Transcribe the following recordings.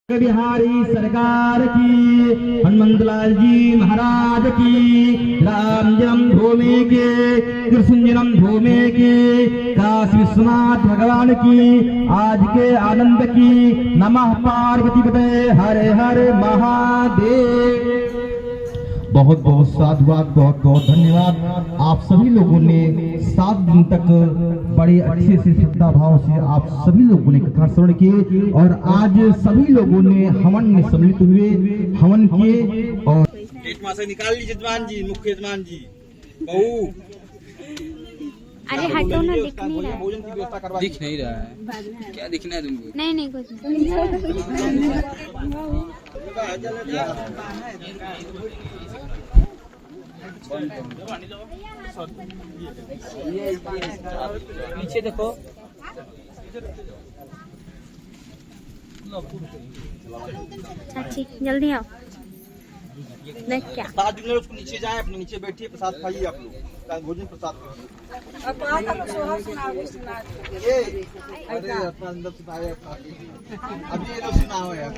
बिहारी सरकार की, हनुमंतलाल जी महाराज की, राम जन्मभूमि के, कृष्ण जन्मभूमि के, काशी विश्वनाथ भगवान की आज के आनंद की। नमः पार्वती पते, हरे हरे महादेव। बहुत बहुत साधुवाद, बहुत बहुत धन्यवाद। आप सभी लोगों ने 7 दिन तक बड़े अच्छे से श्रद्धा भाव से आप सभी लोगों ने कथा श्रवण किए और आज सभी लोगों ने हवन में सम्मिलित हुए, हवन किए। और से निकाल लीजिए जजमान जी, मुख्य जजमान जी। बहू अरे हटो ना, दिख नहीं रहा है। भोजन की व्यवस्था करवा। दिख नहीं रहा है, क्या दिखना है तुमको? नहीं नहीं कुछ नीचे देखो। चाची जल्दी आओ। देख क्या प्रसाद जो उसको नीचे जाए, अपने नीचे बैठिए, प्रसाद खाइए आप लोग। भोजन प्रसाद अभी ये लोग सुना हो यार।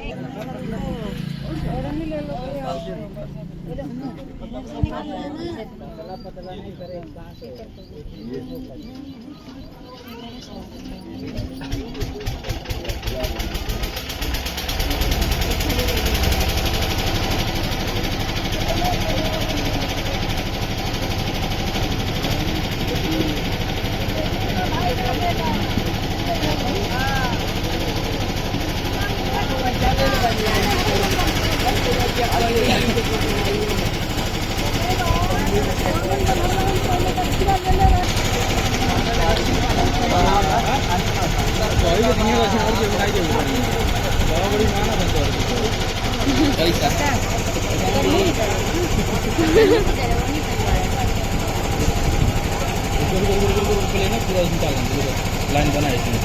लाइन बना है इसमें,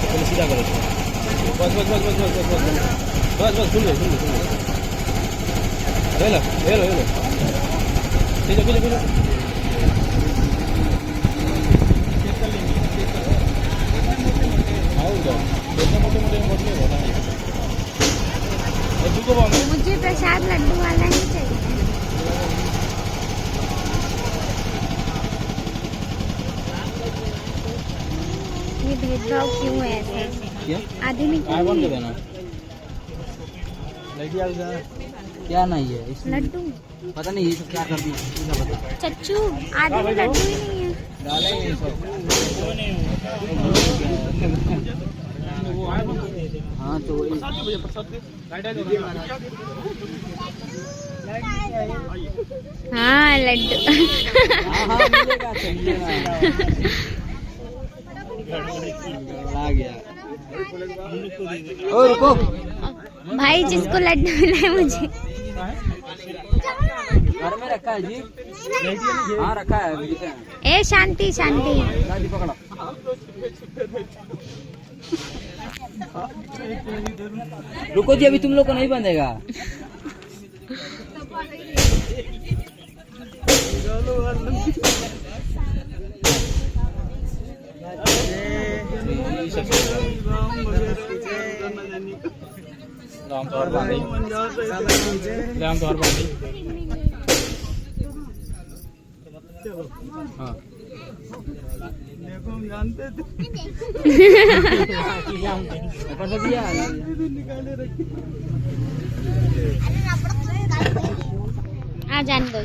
पहले सीधा करो। बस बस बस बस बस बस बस बस खुल गए। हेलो हेलो हेलो, पीछे पीछे पीछे। मुझे प्रसाद लड्डू वाला ही चाहिए। ये भेदभाव क्यों है ऐसे? आधे में क्यों नहीं है? क्या नहीं है इसमें? लड्डू पता नहीं ये सब क्या कर दिया। चच्चू आधे में लड्डू ही नहीं है। डालेंगे सब। हाँ तो हाँ लड्डू मिलेगा, चलिए ना। आ गया। ओ रुको भाई, जिसको लड्डू मिला है मुझे। घर में रखा है जी। हाँ रखा है। ए शांति शांति। पकड़ो। रुको जी, अभी तुम लोग को नहीं बंधेगा। राम तौर बांधी, राम तौर बांधी। हाँ देखो हम जानते थे। हाँ जान दो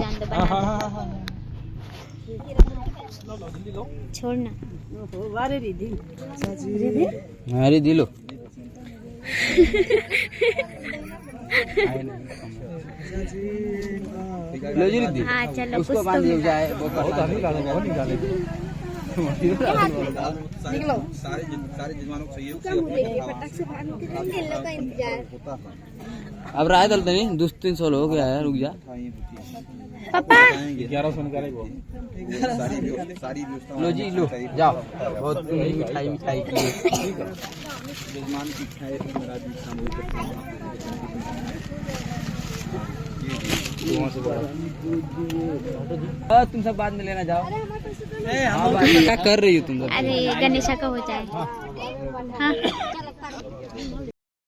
छोड़ना। अरे दिलो। हाँ चलो उसको बांध दिया जाए। सारे जजमानों को सहयोग अब राय दलते नहीं, 200-300 लोग हो गया है। रुक जा पापा। 1100 निकालेगा। सारी व्यवस्था लो जी लो, जाओ। बहुत मिठाई मिठाई की जजमान की खाए तुम सब बाद में लेना जाओ। क्या कर रही हो तुम? अरे गणेशा का हो जाए। हाँ